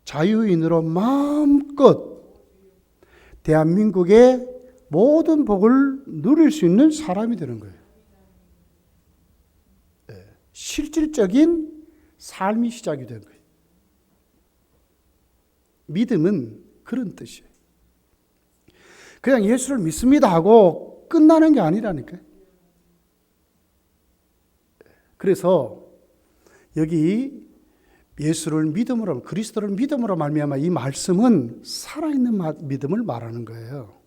자유인으로 마음껏 대한민국의 모든 복을 누릴 수 있는 사람이 되는 거예요. 실질적인 삶이 시작이 된 거예요. 믿음은 그런 뜻이에요. 그냥 예수를 믿습니다 하고 끝나는 게 아니라니까요. 그래서 여기 예수를 믿음으로, 그리스도를 믿음으로 말미암아 이 말씀은 살아있는 믿음을 말하는 거예요.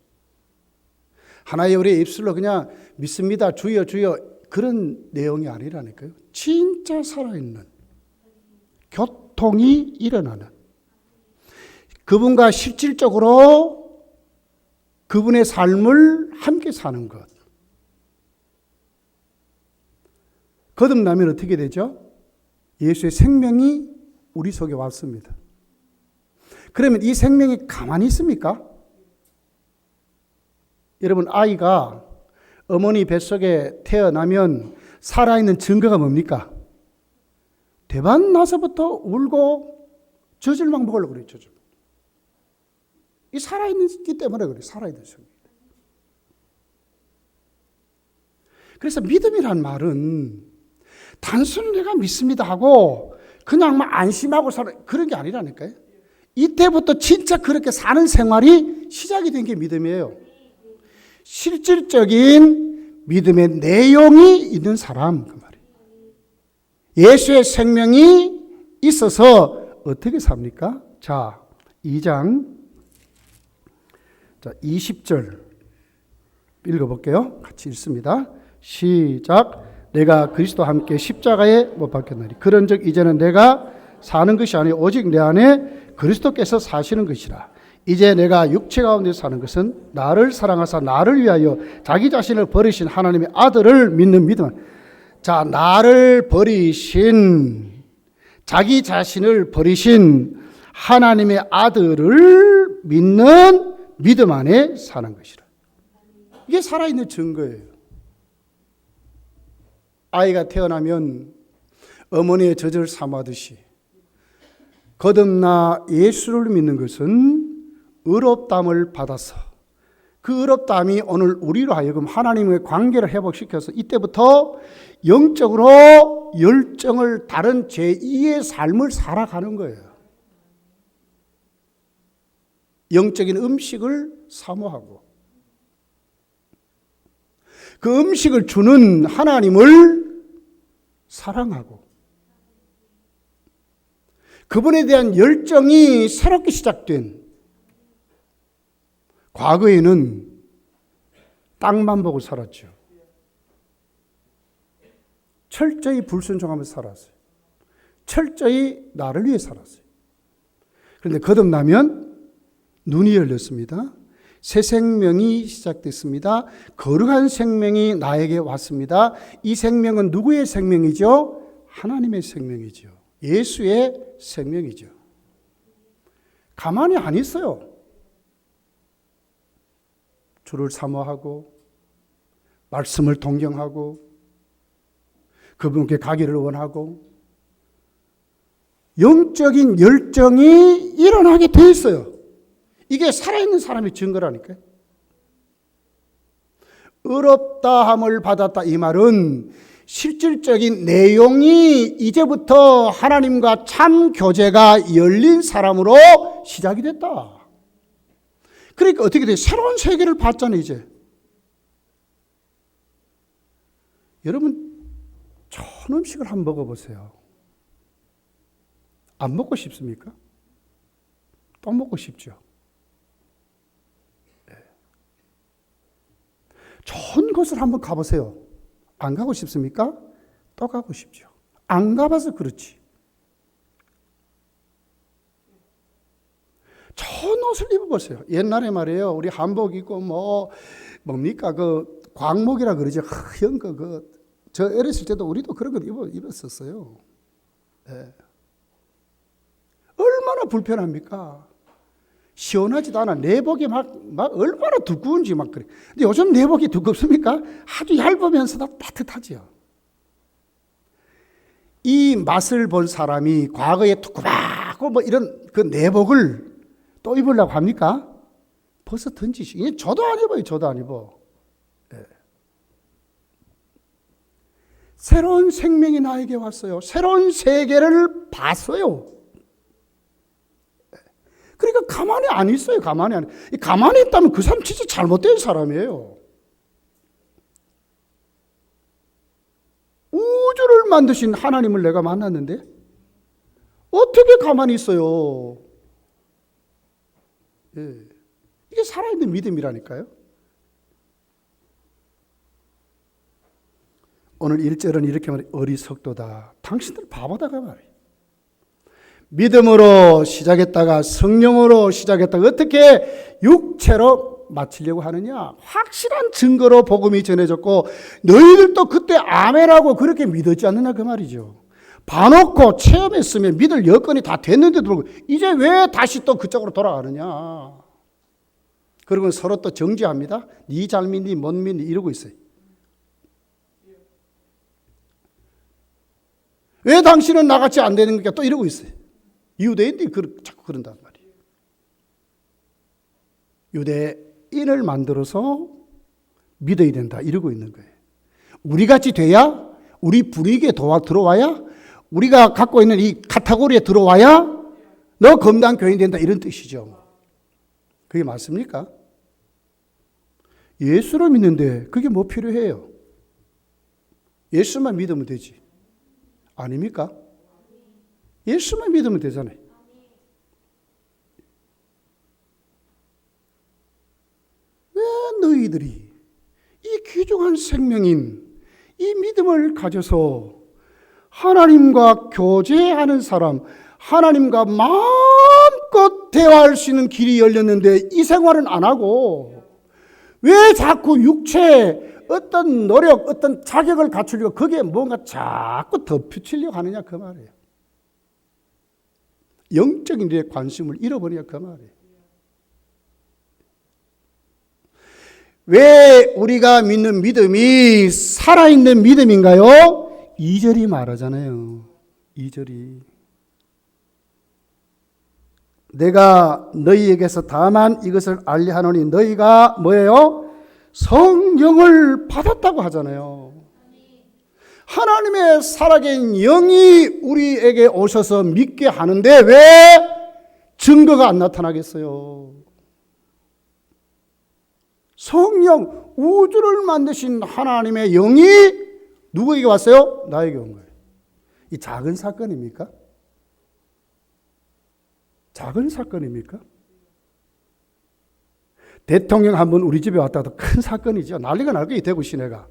하나의 우리의 입술로 그냥 믿습니다, 주여 주여 그런 내용이 아니라니까요. 진짜 살아있는 교통이 일어나는, 그분과 실질적으로 그분의 삶을 함께 사는 것. 거듭나면 어떻게 되죠? 예수의 생명이 우리 속에 왔습니다. 그러면 이 생명이 가만히 있습니까? 여러분, 아이가 어머니 뱃속에 태어나면 살아있는 증거가 뭡니까? 대반 나서부터 울고 젖을막 먹으려고 그래요. 젖을막. 이 살아있기 때문에 그래요. 살아있는 생명. 그래서 믿음이란 말은 단순히 내가 믿습니다 하고 그냥 막 안심하고 그런 게 아니라니까요. 이때부터 진짜 그렇게 사는 생활이 시작이 된 게 믿음이에요. 실질적인 믿음의 내용이 있는 사람, 그 말이에요. 예수의 생명이 있어서 어떻게 삽니까? 자, 2장 20절 읽어볼게요. 같이 읽습니다. 시작. 내가 그리스도와 함께 십자가에 못 박혔나니 그런즉 이제는 내가 사는 것이 아니 오직 내 안에 그리스도께서 사시는 것이라. 이제 내가 육체 가운데 사는 것은 나를 사랑하사 나를 위하여 자기 자신을 버리신 하나님의 아들을 믿는 믿음. 자, 나를 버리신, 자기 자신을 버리신 하나님의 아들을 믿는 믿음 안에 사는 것이라. 이게 살아있는 증거예요. 아이가 태어나면 어머니의 젖을 삼아듯이 거듭나 예수를 믿는 것은 의롭다함을 받아서 그 의롭다함이 오늘 우리로 하여금 하나님의 관계를 회복시켜서 이때부터 영적으로 열정을 다른 제2의 삶을 살아가는 거예요. 영적인 음식을 사모하고 그 음식을 주는 하나님을 사랑하고 그분에 대한 열정이 새롭게 시작된, 과거에는 땅만 보고 살았죠. 철저히 불순종하면서 살았어요. 철저히 나를 위해 살았어요. 그런데 거듭나면 눈이 열렸습니다. 새 생명이 시작됐습니다. 거룩한 생명이 나에게 왔습니다. 이 생명은 누구의 생명이죠? 하나님의 생명이죠. 예수의 생명이죠. 가만히 안 있어요. 주를 사모하고 말씀을 동경하고 그분께 가기를 원하고 영적인 열정이 일어나게 돼 있어요. 이게 살아있는 사람의 증거라니까요. 의롭다함을 받았다 이 말은 실질적인 내용이 이제부터 하나님과 참 교제가 열린 사람으로 시작이 됐다. 그러니까 어떻게 돼? 새로운 세계를 봤잖아요, 이제. 여러분, 좋은 음식을 한번 먹어보세요. 안 먹고 싶습니까? 또 먹고 싶죠. 좋은 곳을 한번 가보세요. 안 가고 싶습니까? 또 가고 싶죠. 안 가봐서 그렇지. 좋은 옷을 입어보세요. 옛날에 말이에요. 우리 한복 입고 뭡니까? 그 광목이라 그러죠. 하얀 저 어렸을 때도 우리도 그런 거 입었었어요. 네. 얼마나 불편합니까? 시원하지도 않아. 내복이 막 얼마나 두꺼운지 막 그래. 근데 요즘 내복이 두껍습니까? 아주 얇으면서도 따뜻하지요. 이 맛을 본 사람이 과거에 두꺼운 자꾸 뭐 이런 그 내복을 또 입으려고 합니까? 벗어 던지시. 저도 안 입어요. 저도 안 입어. 예. 새로운 생명이 나에게 왔어요. 새로운 세계를 봤어요. 그러니까 가만히 안 있어요. 가만히 있다면 그 사람 진짜 잘못된 사람이에요. 우주를 만드신 하나님을 내가 만났는데 어떻게 가만히 있어요? 예. 이게 살아있는 믿음이라니까요. 오늘 1절은 이렇게 말해요. 어리석도다. 당신들 바보다가 말이에요. 믿음으로 시작했다가 성령으로 시작했다가 어떻게 육체로 마치려고 하느냐. 확실한 증거로 복음이 전해졌고 너희들도 그때 아멘하고 그렇게 믿었지 않느냐 그 말이죠. 봐놓고 체험했으면 믿을 여건이 다 됐는데도 이제 왜 다시 또 그쪽으로 돌아가느냐. 그리고 서로 또 정지합니다. 니 잘 믿니 못 믿니 이러고 있어요. 왜 당신은 나같이 안 되는 거야 또 이러고 있어요. 유대인들이 자꾸 그런단 말이에요. 유대인을 만들어서 믿어야 된다 이러고 있는 거예요. 우리같이 돼야 우리 분위기에 들어와야 우리가 갖고 있는 이 카테고리에 들어와야 너 검단 교인 된다 이런 뜻이죠. 그게 맞습니까? 예수를 믿는데 그게 뭐 필요해요? 예수만 믿으면 되지. 아닙니까? 예수만 믿으면 되잖아요. 왜 너희들이 이 귀중한 생명인 이 믿음을 가져서 하나님과 교제하는 사람, 하나님과 마음껏 대화할 수 있는 길이 열렸는데 이 생활은 안 하고 왜 자꾸 육체에 어떤 노력, 어떤 자격을 갖추려고 거기에 뭔가 자꾸 덧붙이려고 하느냐 그 말이에요. 영적인 일에 관심을 잃어버리냐 그 말이에요. 왜 우리가 믿는 믿음이 살아있는 믿음인가요? 2절이 말하잖아요. 2절이 내가 너희에게서 다만 이것을 알리하노니 너희가 뭐예요? 성령을 받았다고 하잖아요. 하나님의 살아계신 영이 우리에게 오셔서 믿게 하는데 왜 증거가 안 나타나겠어요? 성령, 우주를 만드신 하나님의 영이 누구에게 왔어요? 나에게 온 거예요. 이 작은 사건입니까? 작은 사건입니까? 대통령 한 분 우리 집에 왔다도 큰 사건이죠. 난리가 날 거예요. 대구 시내가.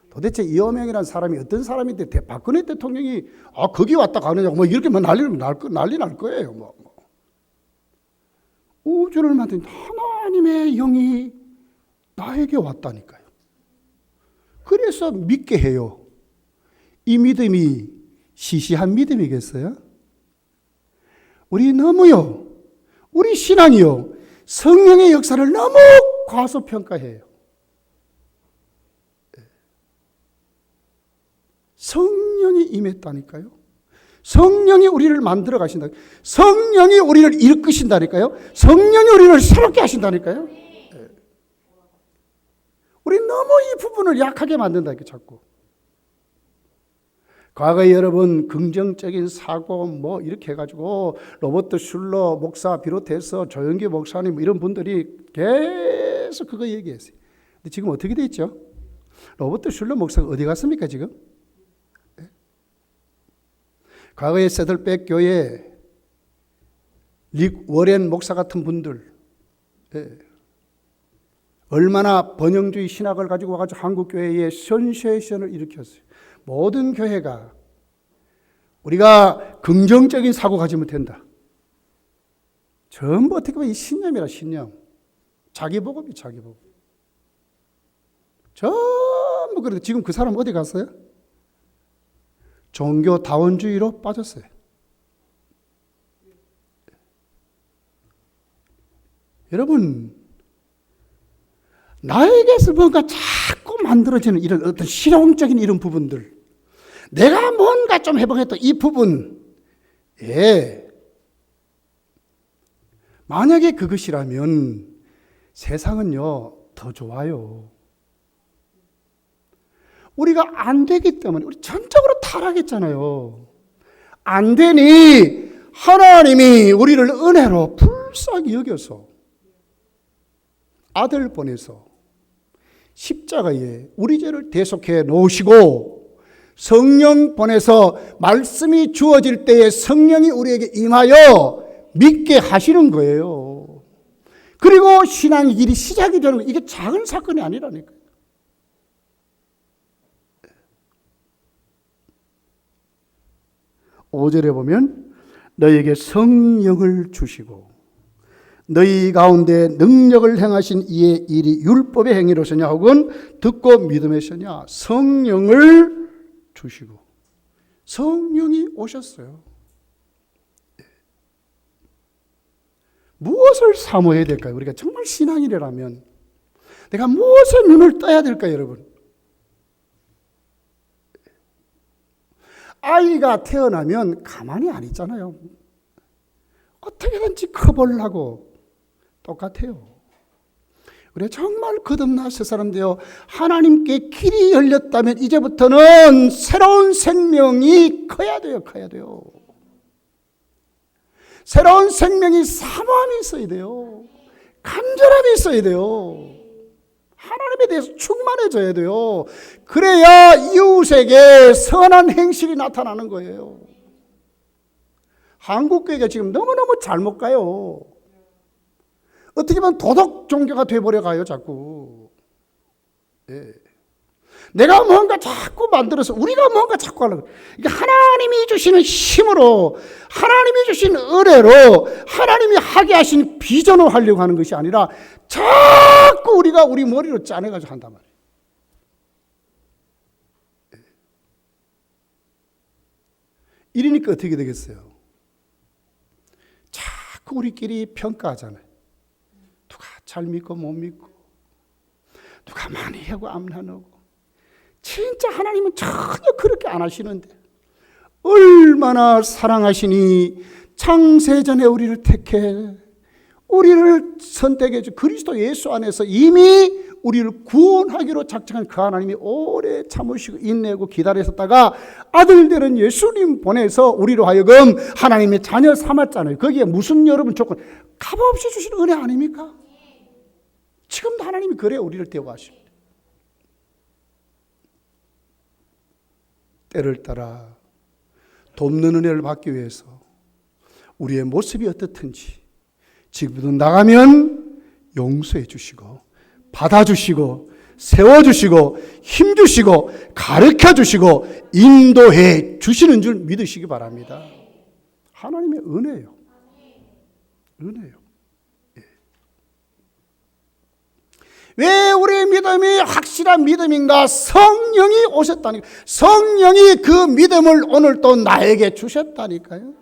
도대체 이호명이라는 사람이 어떤 사람인데 박근혜 대통령이 거기 왔다 가느냐고 뭐 이렇게 뭐 난리 날 거예요. 뭐. 우주를 만든 하나님의 영이 나에게 왔다니까요. 그래서 믿게 해요. 이 믿음이 시시한 믿음이겠어요? 우리 신앙이요. 성령의 역사를 너무 과소평가해요. 성령이 임했다니까요. 성령이 우리를 만들어 가신다. 성령이 우리를 이끄신다니까요. 성령이 우리를 새롭게 하신다니까요. 우리 너무 이 부분을 약하게 만든다니까 자꾸. 과거에 여러분 긍정적인 사고 뭐 이렇게 해가지고 로버트 슐러 목사 비롯해서 조영기 목사님 이런 분들이 계속 그거 얘기했어요. 근데 지금 어떻게 돼 있죠? 로버트 슐러 목사가 어디 갔습니까 지금? 과거에 세들백 교회 릭 워렌 목사 같은 분들 얼마나 번영주의 신학을 가지고 와가지고 한국 교회에 센세이션을 일으켰어요. 모든 교회가 우리가 긍정적인 사고 가지면 된다. 전부 어떻게 보면 이 신념이라 신념. 자기복음이 자기복음. 전부 그래도 지금 그 사람 어디 갔어요? 종교다원주의로 빠졌어요. 여러분 나에게서 뭔가 자꾸 만들어지는 이런 어떤 실용적인 이런 부분들 내가 뭔가 좀 해보겠다 이 부분 만약에 그것이라면 세상은요, 더 좋아요. 우리가 안 되기 때문에 우리 전적으로 타락했잖아요. 안 되니 하나님이 우리를 은혜로 불쌍히 여겨서 아들 보내서 십자가에 우리 죄를 대속해 놓으시고 성령 보내서 말씀이 주어질 때에 성령이 우리에게 임하여 믿게 하시는 거예요. 그리고 신앙의 길이 시작이 되는 거예요. 이게 작은 사건이 아니라니까요. 5절에 보면 너희에게 성령을 주시고 너희 가운데 능력을 행하신 이의 일이 율법의 행위로서냐 혹은 듣고 믿음에서냐. 성령을 주시고 성령이 오셨어요. 무엇을 사모해야 될까요? 우리가 정말 신앙이라면 내가 무엇에 눈을 떠야 될까요, 여러분? 아이가 태어나면 가만히 안 있잖아요. 어떻게든지 커보려고 똑같아요. 그래 정말 거듭나서 사람들요, 하나님께 길이 열렸다면 이제부터는 새로운 생명이 커야 돼요. 커야 돼요. 새로운 생명이 사모함이 있어야 돼요. 간절함이 있어야 돼요. 하나님에 대해서 충만해져야 돼요. 그래야 이웃에게 선한 행실이 나타나는 거예요. 한국교회가 지금 너무너무 잘못 가요. 어떻게 보면 도덕 종교가 돼버려 가요, 자꾸. 예. 내가 뭔가 자꾸 만들어서 우리가 뭔가 자꾸 하려고. 이게 하나님이 주시는 힘으로, 하나님이 주신 은혜로, 하나님이 하게 하신 비전으로 하려고 하는 것이 아니라 자꾸 우리가 우리 머리로 짜내가지고 한단 말이에요. 이러니까 어떻게 되겠어요? 자꾸 우리끼리 평가하잖아요. 누가 잘 믿고 못 믿고, 누가 많이 하고 안 하고. 진짜 하나님은 전혀 그렇게 안 하시는데 얼마나 사랑하시니 창세전에 우리를 택해 우리를 선택해 주 그리스도 예수 안에서 이미 우리를 구원하기로 작정한 그 하나님이 오래 참으시고 인내하고 기다리셨다가 아들 되는 예수님 보내서 우리로 하여금 하나님의 자녀 삼았잖아요. 거기에 무슨 여러분 조건 값없이 주신 은혜 아닙니까? 지금도 하나님이 그래요. 우리를 대우하십니다. 때를 따라 돕는 은혜를 받기 위해서 우리의 모습이 어떻든지 지금부터 나가면 용서해 주시고 받아주시고 세워주시고 힘주시고 가르쳐주시고 인도해 주시는 줄 믿으시기 바랍니다. 하나님의 은혜예요. 은혜예요. 왜 우리의 믿음이 확실한 믿음인가? 성령이 오셨다니까. 성령이 그 믿음을 오늘 또 나에게 주셨다니까요.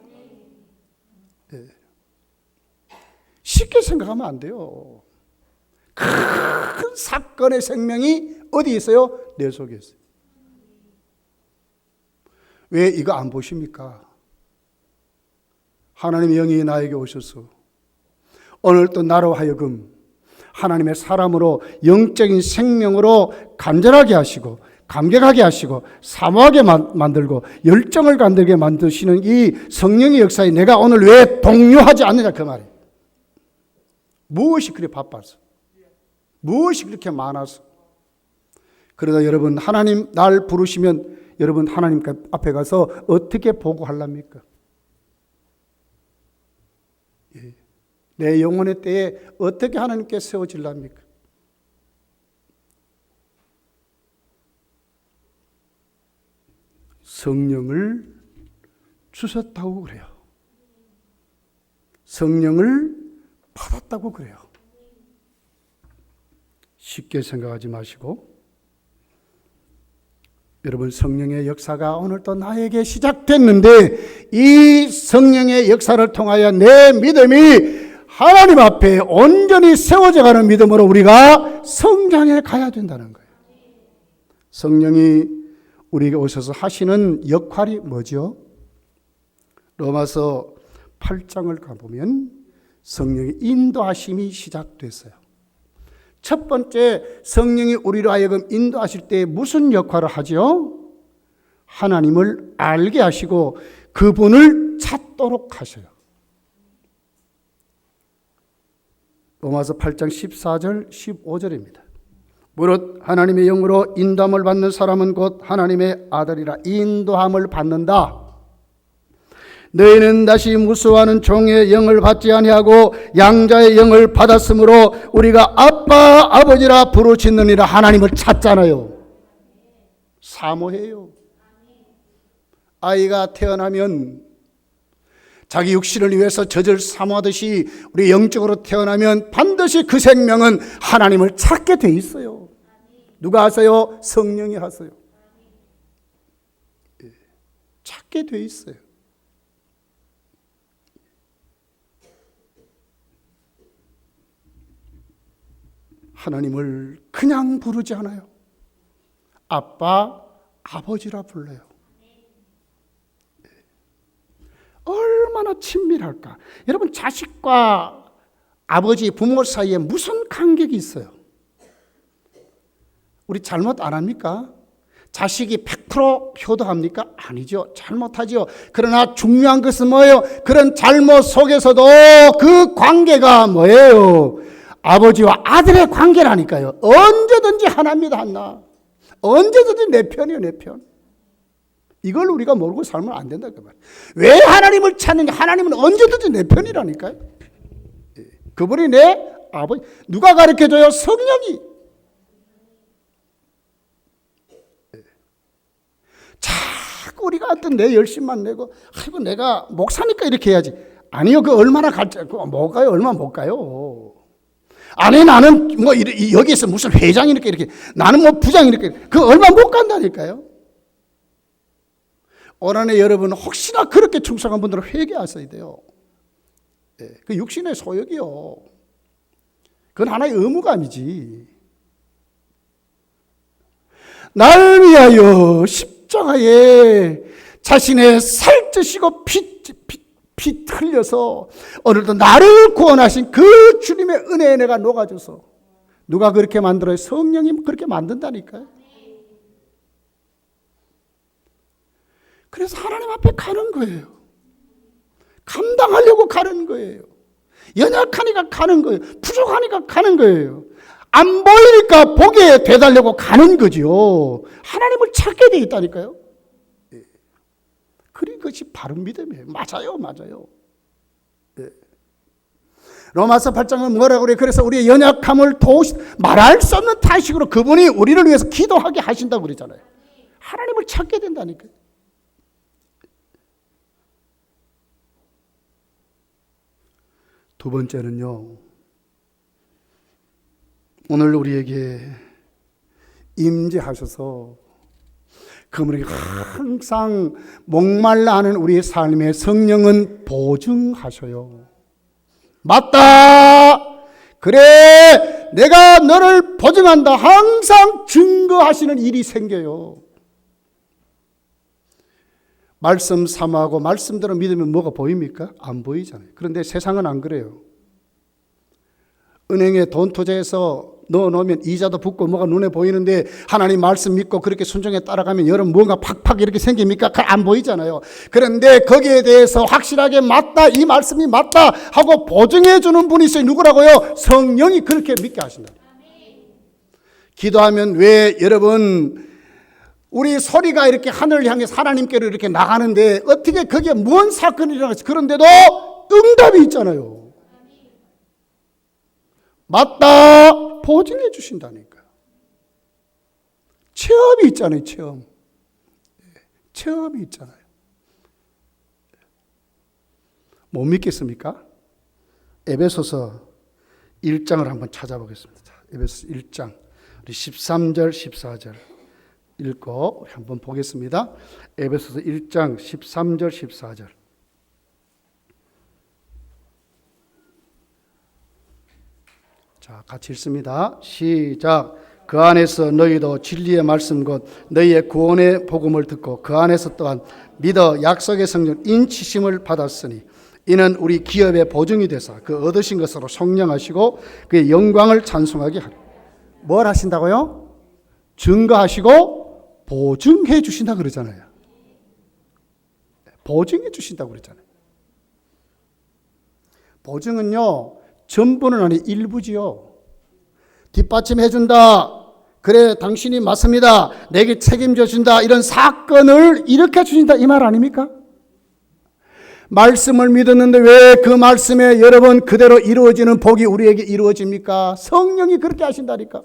네. 쉽게 생각하면 안 돼요. 큰 사건의 생명이 어디 있어요? 내 속에 있어요. 왜 이거 안 보십니까? 하나님의 영이 나에게 오셔서 오늘 또 나로 하여금 하나님의 사람으로 영적인 생명으로 간절하게 하시고 감격하게 하시고 사모하게 만들고 열정을 간들게 만드시는 이 성령의 역사에 내가 오늘 왜 동요하지 않느냐 그 말이에요. 무엇이 그리 바빠서, 무엇이 그렇게 많아서. 그러다 여러분 하나님 날 부르시면 여러분 하나님 앞에 가서 어떻게 보고하랍니까? 내 영혼의 때에 어떻게 하나님께 세워질랍니까? 성령을 주셨다고 그래요. 성령을 받았다고 그래요. 쉽게 생각하지 마시고 여러분 성령의 역사가 오늘 또 나에게 시작됐는데 이 성령의 역사를 통하여 내 믿음이 하나님 앞에 온전히 세워져 가는 믿음으로 우리가 성장해 가야 된다는 거예요. 성령이 우리에게 오셔서 하시는 역할이 뭐죠? 로마서 8장을 가보면 성령의 인도하심이 시작됐어요. 첫 번째, 성령이 우리로 하여금 인도하실 때 무슨 역할을 하죠? 하나님을 알게 하시고 그분을 찾도록 하셔요. 로마서 8장 14절 15절입니다. 무릇 하나님의 영으로 인도함을 받는 사람은 곧 하나님의 아들이라. 인도함을 받는다. 너희는 다시 무수하는 종의 영을 받지 아니하고 양자의 영을 받았으므로 우리가 아빠 아버지라 부르짖느니라. 하나님을 찾잖아요. 사모해요. 아이가 태어나면 자기 육신을 위해서 젖을 사모하듯이 우리 영적으로 태어나면 반드시 그 생명은 하나님을 찾게 돼 있어요. 누가 하세요? 성령이 하세요. 찾게 돼 있어요. 하나님을 그냥 부르지 않아요. 아빠, 아버지라 불러요. 얼마나 친밀할까? 여러분, 자식과 아버지, 부모 사이에 무슨 간격이 있어요? 우리 잘못 안 합니까? 자식이 100% 효도합니까? 아니죠. 잘못하죠. 그러나 중요한 것은 뭐예요? 그런 잘못 속에서도 그 관계가 뭐예요? 아버지와 아들의 관계라니까요. 언제든지 하나입니다, 하나. 언제든지 내 편이에요, 내 편. 이걸 우리가 모르고 살면 안 된다 그 말. 왜 하나님을 찾느냐? 하나님은 언제든지 내 편이라니까요. 그분이 내 아버지. 누가 가르쳐줘요? 성령이. 자꾸 우리가 어떤 내 열심만 내고, 아이고 내가 목사니까 이렇게 해야지. 아니요, 그 얼마나 못 가요? 얼마 못 가요. 아니 나는 뭐 여기에서 무슨 회장이 이렇게 나는 뭐 부장이 이렇게 그 얼마 못 간다니까요. 올 한해 여러분 혹시나 그렇게 충성한 분들은 회개하셔야 돼요. 그 육신의 소욕이요. 그건 하나의 의무감이지. 날 위하여 십자가에 자신의 살찌시고 피 흘려서 오늘도 나를 구원하신 그 주님의 은혜에 내가 녹아져서. 누가 그렇게 만들어요? 성령이 그렇게 만든다니까요. 그래서 하나님 앞에 가는 거예요. 감당하려고 가는 거예요. 연약하니까 가는 거예요. 부족하니까 가는 거예요. 안 보이니까 보게 되달려고 가는 거죠. 하나님을 찾게 돼 있다니까요. 그런 것이 바른 믿음이에요. 맞아요, 맞아요. 로마서 8장은 뭐라고 그래요? 그래서 우리의 연약함을 말할 수 없는 탄식으로 그분이 우리를 위해서 기도하게 하신다고 그러잖아요. 하나님을 찾게 된다니까요. 두 번째는요, 오늘 우리에게 임재하셔서 그분에게 항상 목말라 하는 우리의 삶의 성령은 보증하셔요. 맞다. 그래, 내가 너를 보증한다. 항상 증거하시는 일이 생겨요. 말씀 삼하고 말씀대로 믿으면 뭐가 보입니까? 안 보이잖아요. 그런데 세상은 안 그래요. 은행에 돈 투자해서 넣어놓으면 이자도 붙고 뭐가 눈에 보이는데 하나님 말씀 믿고 그렇게 순종에 따라가면 여러분 뭔가 팍팍 이렇게 생깁니까? 안 보이잖아요. 그런데 거기에 대해서 확실하게 맞다, 이 말씀이 맞다 하고 보증해 주는 분이 있어요. 누구라고요? 성령이 그렇게 믿게 하신다. 기도하면 왜 여러분 우리 소리가 이렇게 하늘을 향해서 하나님께로 이렇게 나가는데 어떻게 거기에 뭔 사건이 일어났어요? 그런데도 응답이 있잖아요. 맞다. 보증해 주신다니까. 체험이 있잖아요. 체험이 있잖아요. 못 믿겠습니까? 에베소서 1장을 한번 찾아보겠습니다. 에베소서 1장 우리 13절 14절 읽고 한번 보겠습니다. 에베소서 1장 13절 14절. 자, 같이 읽습니다. 시작. 그 안에서 너희도 진리의 말씀 곧 너희의 구원의 복음을 듣고 그 안에서 또한 믿어 약속의 성령 인치심을 받았으니 이는 우리 기업의 보증이 되사 그 얻으신 것으로 성령하시고 그의 영광을 찬송하게 하리. 뭘 하신다고요? 증거하시고 보증해 주신다 그러잖아요. 보증해 주신다고 그랬잖아요. 보증은요, 전부는 아니 일부지요. 뒷받침해 준다. 그래, 당신이 맞습니다. 내게 책임져 준다. 이런 사건을 일으켜 주신다. 이 말 아닙니까? 말씀을 믿었는데 왜 그 말씀에 여러 번 그대로 이루어지는 복이 우리에게 이루어집니까? 성령이 그렇게 하신다니까.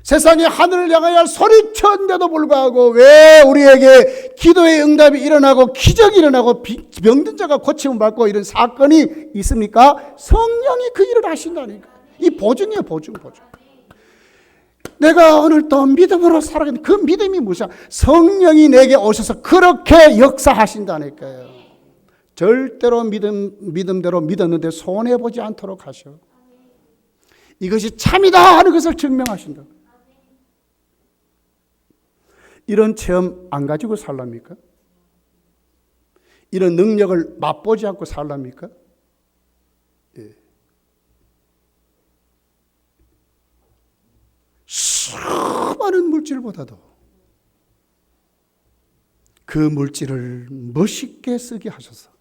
세상이 하늘을 향하여 소리쳤는데도 불구하고 왜 우리에게 기도의 응답이 일어나고 기적이 일어나고 병든 자가 고침을 받고 이런 사건이 있습니까? 성령이 그 일을 하신다니까. 이 보증이에요, 보증. 내가 오늘 또 믿음으로 살아가는 그 믿음이 무엇이야? 성령이 내게 오셔서 그렇게 역사하신다니까요. 절대로 믿음대로 믿었는데 손해보지 않도록 하셔. 이것이 참이다 하는 것을 증명하신다. 이런 체험 안 가지고 살랍니까? 이런 능력을 맛보지 않고 살랍니까? 예. 수많은 물질보다도 그 물질을 멋있게 쓰게 하셔서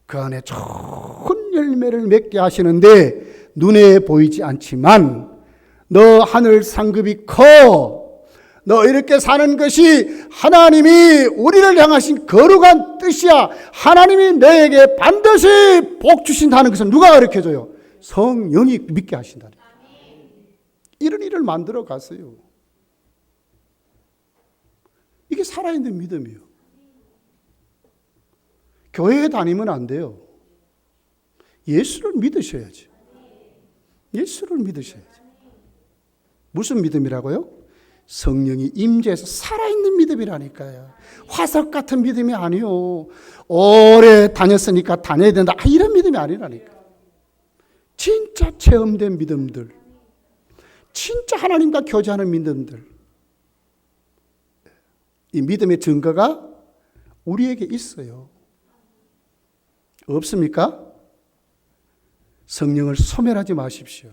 그 안에 좋은 열매를 맺게 하시는데 눈에 보이지 않지만 너 하늘 상급이 커. 너 이렇게 사는 것이 하나님이 우리를 향하신 거룩한 뜻이야. 하나님이 너에게 반드시 복 주신다는 것을 누가 가르쳐줘요? 성령이 믿게 하신다. 이런 일을 만들어 갔어요. 이게 살아있는 믿음이에요. 교회에 다니면 안 돼요. 예수를 믿으셔야지. 예수를 믿으셔야지. 무슨 믿음이라고요? 성령이 임재해서 살아있는 믿음이라니까요. 화석 같은 믿음이 아니요. 오래 다녔으니까 다녀야 된다. 이런 믿음이 아니라니까. 진짜 체험된 믿음들. 진짜 하나님과 교제하는 믿음들. 이 믿음의 증거가 우리에게 있어요. 없습니까? 성령을 소멸하지 마십시오.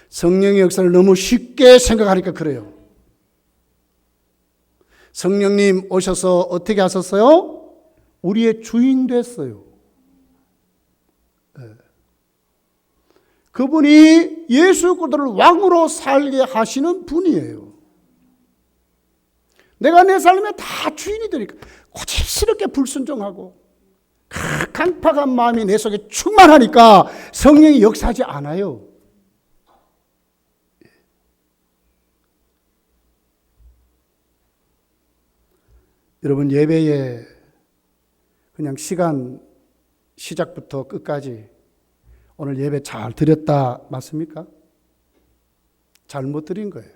성령의 역사를 너무 쉽게 생각하니까 그래요. 성령님 오셔서 어떻게 하셨어요? 우리의 주인 됐어요. 그분이 예수 그리스도를 왕으로 살게 하시는 분이에요. 내가 내 삶에 다 주인이 되니까 고집스럽게 불순종하고 강팍한 마음이 내 속에 충만하니까 성령이 역사하지 않아요. 여러분, 예배에 그냥 시간 시작부터 끝까지 오늘 예배 잘 드렸다 맞습니까? 잘못 드린 거예요.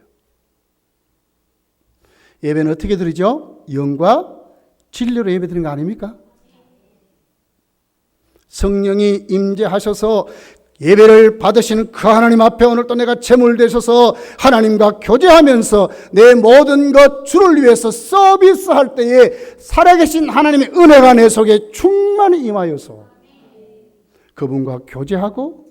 예배는 어떻게 드리죠? 영과 진리로 예배 드리는 거 아닙니까? 성령이 임재하셔서 예배를 받으시는 그 하나님 앞에 오늘 또 내가 제물 되셔서 하나님과 교제하면서 내 모든 것 주를 위해서 서비스할 때에 살아계신 하나님의 은혜가 내 속에 충만히 임하여서 그분과 교제하고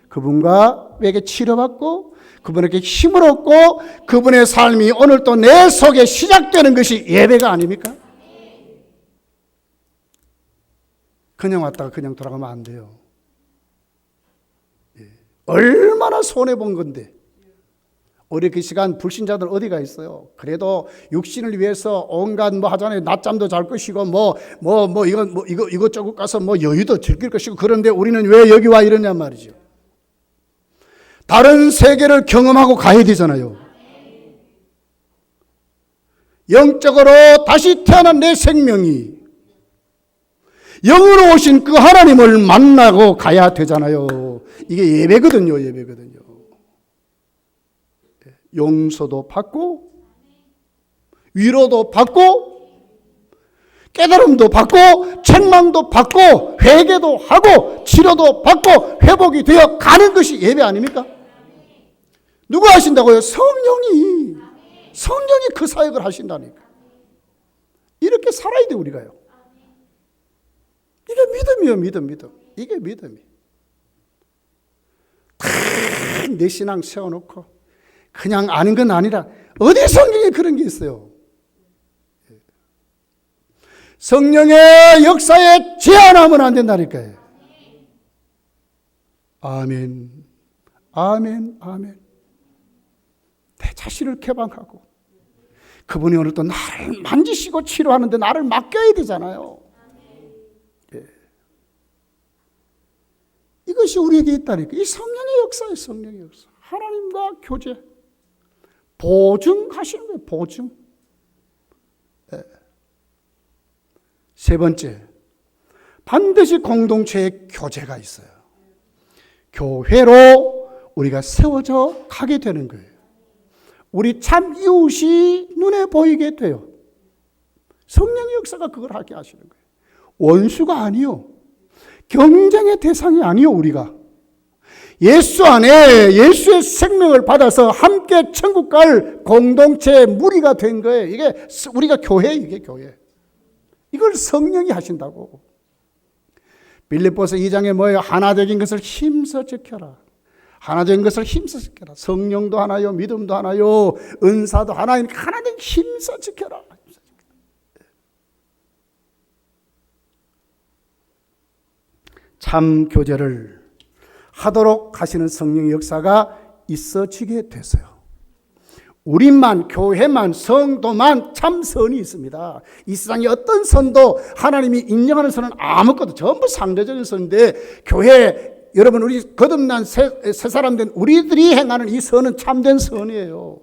그분과에게 치료받고 그분에게 힘을 얻고 그분의 삶이 오늘 또 내 속에 시작되는 것이 예배가 아닙니까? 그냥 왔다가 그냥 돌아가면 안 돼요. 얼마나 손해본 건데. 우리 그 시간 불신자들 어디가 있어요? 그래도 육신을 위해서 온갖 뭐 하잖아요. 낮잠도 잘 것이고 이것저것 가서 뭐 여유도 즐길 것이고 그런데 우리는 왜 여기 와 이러냐 말이죠. 다른 세계를 경험하고 가야 되잖아요. 영적으로 다시 태어난 내 생명이 영으로 오신 그 하나님을 만나고 가야 되잖아요. 이게 예배거든요. 용서도 받고 위로도 받고 깨달음도 받고 책망도 받고 회개도 하고 치료도 받고 회복이 되어 가는 것이 예배 아닙니까? 누가 하신다고요? 성령이. 성령이 그 사역을 하신다니까. 이렇게 살아야 돼 우리가요. 이게 믿음이에요. 믿음. 이게 믿음이. 다 내 신앙 세워놓고 그냥 아는 건 아니라 어디 성경에 그런 게 있어요. 성령의 역사에 제한하면 안 된다니까요. 아멘. 내 자신을 개방하고 그분이 오늘 또 나를 만지시고 치료하는데 나를 맡겨야 되잖아요. 예. 이것이 우리에게 있다니까. 이 성령의 역사예요. 성령의 역사. 하나님과 교제. 보증하시는 거예요. 보증. 예. 세 번째, 반드시 공동체의 교제가 있어요. 교회로 우리가 세워져 가게 되는 거예요. 우리 참 이웃이 눈에 보이게 돼요. 성령의 역사가 그걸 하게 하시는 거예요. 원수가 아니요. 경쟁의 대상이 아니요. 우리가 예수 안에 예수의 생명을 받아서 함께 천국 갈 공동체의 무리가 된 거예요. 이게 우리가 교회, 이게 교회. 이걸 성령이 하신다고. 빌립보서 2장에 뭐예요? 하나적인 것을 힘써 지켜라. 하나적인 것을 힘써 지켜라. 성령도 하나요, 믿음도 하나요, 은사도 하나니까 하나님 힘써 지켜라. 참 교제를 하도록 하시는 성령의 역사가 있어지게 됐어요. 우리만, 교회만, 성도만 참 선이 있습니다. 이 세상에 어떤 선도 하나님이 인정하는 선은 아무것도 전부 상대적인 선인데, 교회 여러분, 우리 거듭난 새 사람 된 우리들이 행하는 이 선은 참된 선이에요.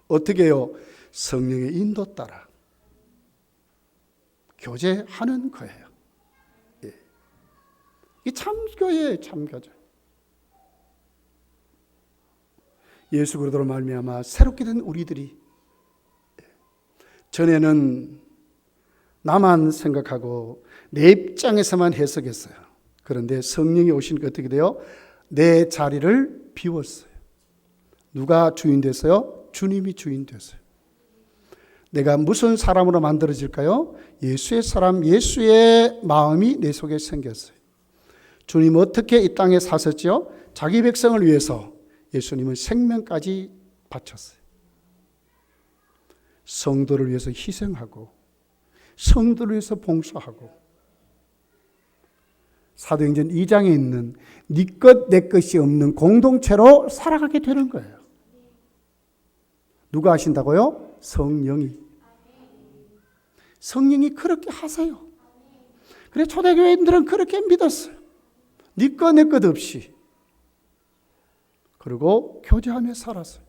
어떻게 해요? 성령의 인도 따라 교제하는 거예요. 예. 이 참교회예요. 참교제. 예수 그리스도로 말미암아 새롭게 된 우리들이, 전에는 나만 생각하고 내 입장에서만 해석했어요. 그런데 성령이 오시니까 어떻게 돼요? 내 자리를 비웠어요. 누가 주인 됐어요? 주님이 주인 됐어요. 내가 무슨 사람으로 만들어질까요? 예수의 사람, 예수의 마음이 내 속에 생겼어요. 주님 어떻게 이 땅에 사셨죠? 자기 백성을 위해서 예수님은 생명까지 바쳤어요. 성도를 위해서 희생하고 성도를 위해서 봉사하고, 사도행전 2장에 있는 네 것 내 것이 없는 공동체로 살아가게 되는 거예요. 누가 하신다고요? 성령이. 성령이 그렇게 하세요. 그래 초대교회인들은 그렇게 믿었어요. 네 것 내 것 없이. 그리고 교제하며 살았어요.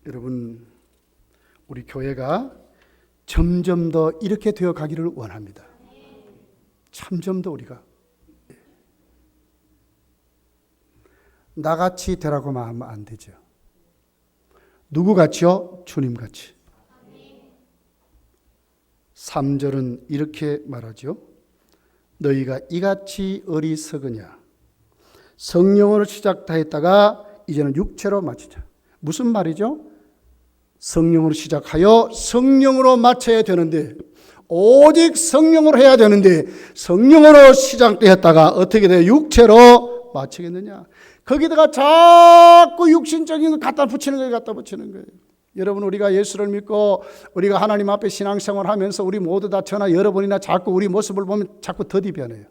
여러분, 우리 교회가 점점 더 이렇게 되어 가기를 원합니다. 점점 더 우리가 나같이 되라고 하면 안 되죠. 누구같이요? 주님같이. 3절은 이렇게 말하죠. 너희가 이같이 어리석으냐. 성령으로 시작하였다가 이제는 육체로 마치자. 무슨 말이죠? 성령으로 시작하여 성령으로 마쳐야 되는데, 오직 성령으로 해야 되는데 성령으로 시작되었다가 어떻게 돼요? 육체로 마치겠느냐. 거기다가 자꾸 육신적인 거 갖다 붙이는 거예요. 여러분, 우리가 예수를 믿고 우리가 하나님 앞에 신앙생활 하면서 우리 모두 다 저나 여러 번이나 자꾸 우리 모습을 보면 자꾸 더디 변해요.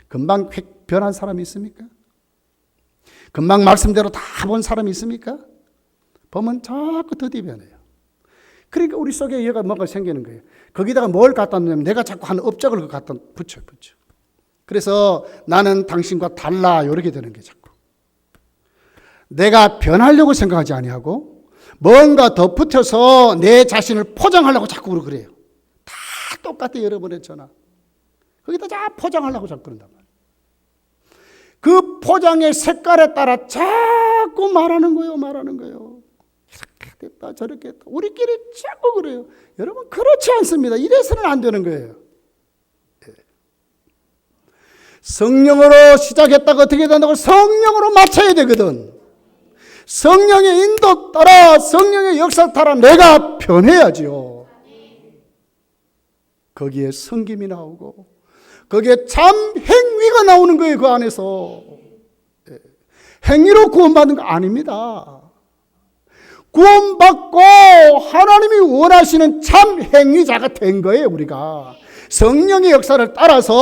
금방 변한 사람이 있습니까? 금방 말씀대로 다 본 사람이 있습니까? 보면 자꾸 더디 변해요. 그러니까 우리 속에 얘가 뭔가 생기는 거예요. 거기다가 뭘 갖다 놓냐면 내가 자꾸 한 업적을 갖다 붙여. 그래서 나는 당신과 달라 이렇게 되는 게 자꾸. 내가 변하려고 생각하지 아니하고 뭔가 더 붙여서 내 자신을 포장하려고 자꾸 그래요. 다 똑같아. 여러분의 전화. 거기다 다 포장하려고 자꾸 그런단 말이에요. 그 포장의 색깔에 따라 자꾸 말하는 거예요. 이렇게 됐다 저렇게 됐다. 우리끼리 자꾸 그래요. 여러분, 그렇지 않습니다. 이래서는 안 되는 거예요. 성령으로 시작했다가 어떻게 된다고? 성령으로 마쳐야 되거든. 성령의 인도 따라 성령의 역사 따라 내가 변해야지요. 거기에 성김이 나오고 거기에 참 행위가 나오는 거예요. 그 안에서 행위로 구원받는 거 아닙니다. 구원받고 하나님이 원하시는 참 행위자가 된 거예요. 우리가 성령의 역사를 따라서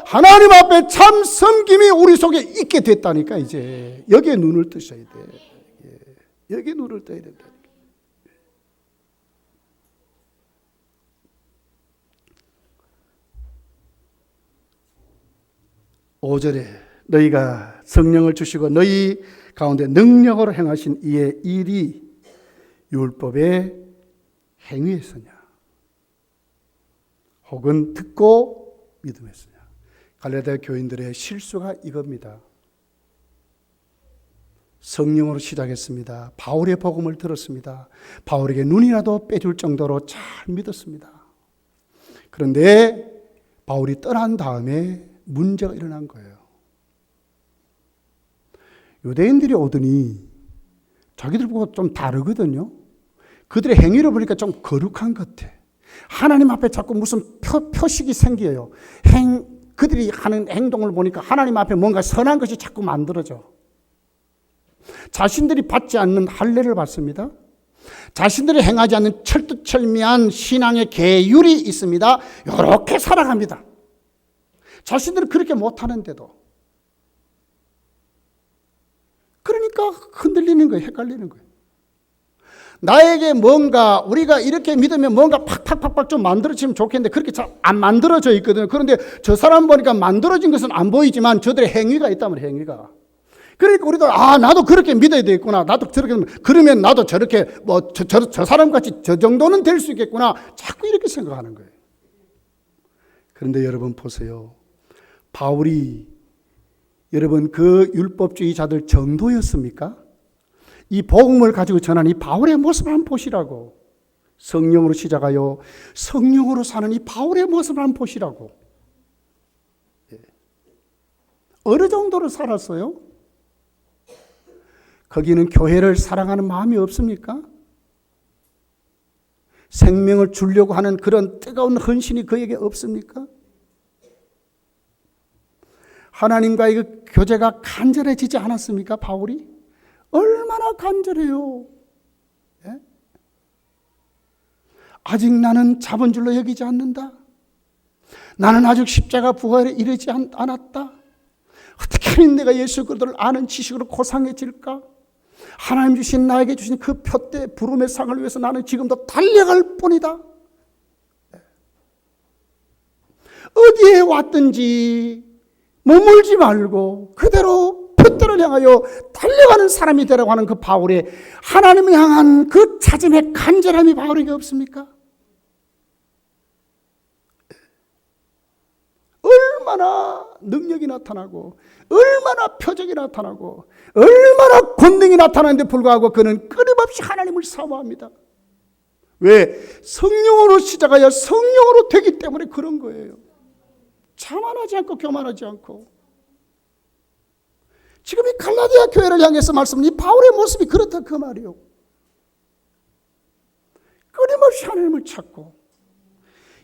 하나님 앞에 참 섬김이 우리 속에 있게 됐다니까. 이제 여기에 눈을 뜨셔야 돼. 여기에 눈을 떠야 된다. 5절에 너희가 성령을 주시고 너희 가운데 능력으로 행하신 이의 일이 율법의 행위였으냐 혹은 듣고 믿음했으냐. 갈라디아 교인들의 실수가 이겁니다. 성령으로 시작했습니다. 바울의 복음을 들었습니다. 바울에게 눈이라도 빼줄 정도로 잘 믿었습니다. 그런데 바울이 떠난 다음에 문제가 일어난 거예요. 유대인들이 오더니 자기들 보고 좀 다르거든요. 그들의 행위를 보니까 좀 거룩한 것 같아. 하나님 앞에 자꾸 무슨 표식이 생겨요. 그들이 하는 행동을 보니까 하나님 앞에 뭔가 선한 것이 자꾸 만들어져. 자신들이 받지 않는 할례를 받습니다. 자신들이 행하지 않는 철두철미한 신앙의 계율이 있습니다. 이렇게 살아갑니다. 자신들은 그렇게 못하는데도. 그러니까 흔들리는 거예요. 헷갈리는 거예요. 나에게 뭔가 우리가 이렇게 믿으면 뭔가 팍팍팍팍 좀 만들어지면 좋겠는데 그렇게 잘 안 만들어져 있거든요. 그런데 저 사람 보니까 만들어진 것은 안 보이지만 저들의 행위가 있다면 행위가. 그러니까 우리도 나도 그렇게 믿어야 되겠구나. 나도 저렇게 그러면 나도 저렇게 저 사람 같이 저 정도는 될 수 있겠구나. 자꾸 이렇게 생각하는 거예요. 그런데 여러분 보세요. 바울이 여러분 그 율법주의자들 정도였습니까? 이 복음을 가지고 전한 이 바울의 모습을 한번 보시라고. 성령으로 시작하여 성령으로 사는 이 바울의 모습을 한번 보시라고. 어느 정도로 살았어요? 거기는 교회를 사랑하는 마음이 없습니까? 생명을 주려고 하는 그런 뜨거운 헌신이 그에게 없습니까? 하나님과의 그 교제가 간절해지지 않았습니까? 바울이? 얼마나 간절해요. 예? 아직 나는 잡은 줄로 여기지 않는다. 나는 아직 십자가 부활에 이르지 않았다. 어떻게 하면 내가 예수 그리스도를 아는 지식으로 고상해질까? 하나님 주신 나에게 주신 그 표대 부름의 상을 위해서 나는 지금도 달려갈 뿐이다. 어디에 왔든지 머물지 말고 그대로 표대를 향하여 달려가는 사람이 되라고 하는 그 바울의 하나님을 향한 그 찾음의 간절함이 바울에게 없습니까? 얼마나 능력이 나타나고 얼마나 표적이 나타나고 얼마나 권능이 나타나는데 불구하고 그는 끊임없이 하나님을 사모합니다. 왜? 성령으로 시작하여 성령으로 되기 때문에 그런 거예요. 자만하지 않고 교만하지 않고. 지금 이 갈라디아 교회를 향해서 말씀은 이 바울의 모습이 그렇다 그 말이에요. 끊임없이 하나님을 찾고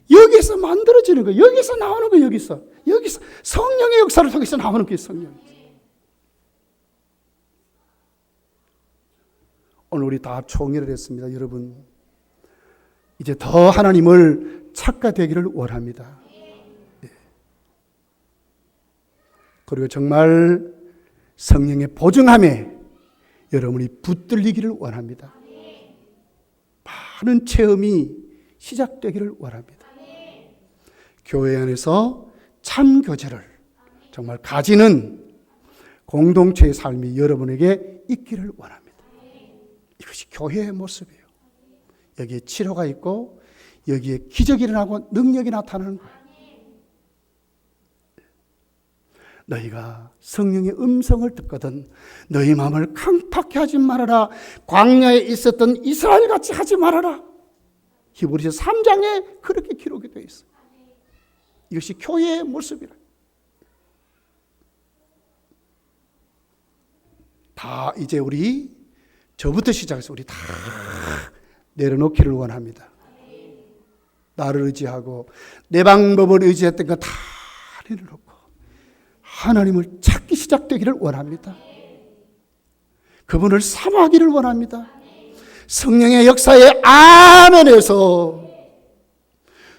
여기서 만들어지는 거예요. 여기서 나오는 거예요. 여기서 성령의 역사를 통해서 나오는 거예요. 성령. 오늘 우리 다 총회를 했습니다. 여러분 이제 더 하나님을 찾아되기를 원합니다. 그리고 정말 성령의 보증함에 여러분이 붙들리기를 원합니다. 많은 체험이 시작되기를 원합니다. 교회 안에서 참 교제를 정말 가지는 공동체의 삶이 여러분에게 있기를 원합니다. 이것이 교회의 모습이에요. 여기에 치료가 있고 여기에 기적이 일어나고 능력이 나타나는 거예요. 너희가 성령의 음성을 듣거든 너희 마음을 강팍해 하지 말아라. 광야에 있었던 이스라엘같이 하지 말아라. 히브리서 3장에 그렇게 기록이 되어 있어요. 이것이 교회의 모습이라. 다 이제 우리 저부터 시작해서 우리 다 내려놓기를 원합니다. 나를 의지하고 내 방법을 의지했던 거 다 내려놓고 하나님을 찾기 시작되기를 원합니다. 그분을 사모하기를 원합니다. 성령의 역사에 아멘해서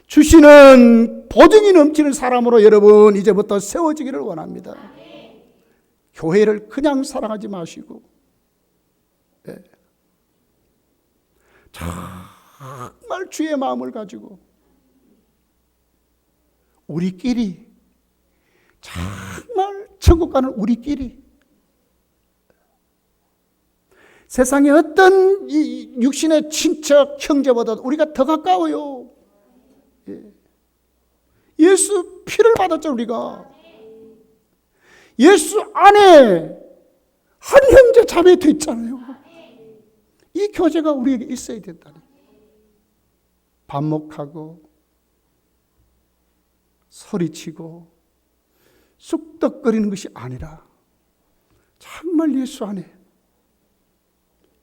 주시는 보증이 넘치는 사람으로 여러분 이제부터 세워지기를 원합니다. 교회를 그냥 사랑하지 마시고 정말 주의 마음을 가지고 우리끼리 정말 천국 가는 우리끼리 세상의 어떤 이 육신의 친척 형제보다 우리가 더 가까워요. 예수 피를 받았죠. 우리가 예수 안에 한 형제 자매 됐잖아요. 이 교제가 우리에게 있어야 된다는, 반목하고 소리치고 쑥덕거리는 것이 아니라 정말 예수 안에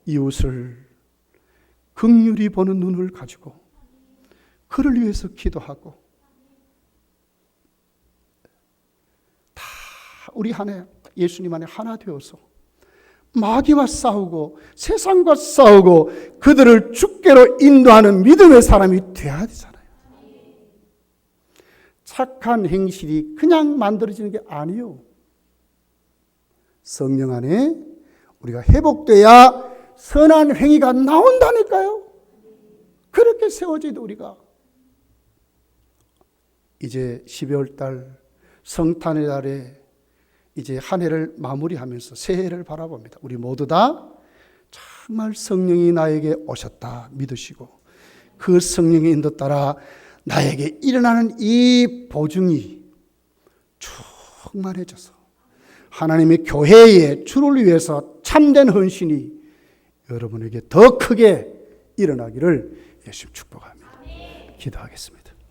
이웃을 긍휼히 보는 눈을 가지고 그를 위해서 기도하고 다 우리 안에 예수님 안에 하나 되어서 마귀와 싸우고 세상과 싸우고 그들을 주께로 인도하는 믿음의 사람이 되어야 되잖아요. 착한 행실이 그냥 만들어지는 게 아니요. 성령 안에 우리가 회복돼야 선한 행위가 나온다니까요. 그렇게 세워져야 돼. 우리가 이제 12월 달 성탄의 달에 이제 한 해를 마무리하면서 새해를 바라봅니다. 우리 모두 다 정말 성령이 나에게 오셨다 믿으시고 그 성령의 인도 따라 나에게 일어나는 이 보증이 충만해져서 하나님의 교회의 주를 위해서 참된 헌신이 여러분에게 더 크게 일어나기를 예수님 축복합니다. 기도하겠습니다.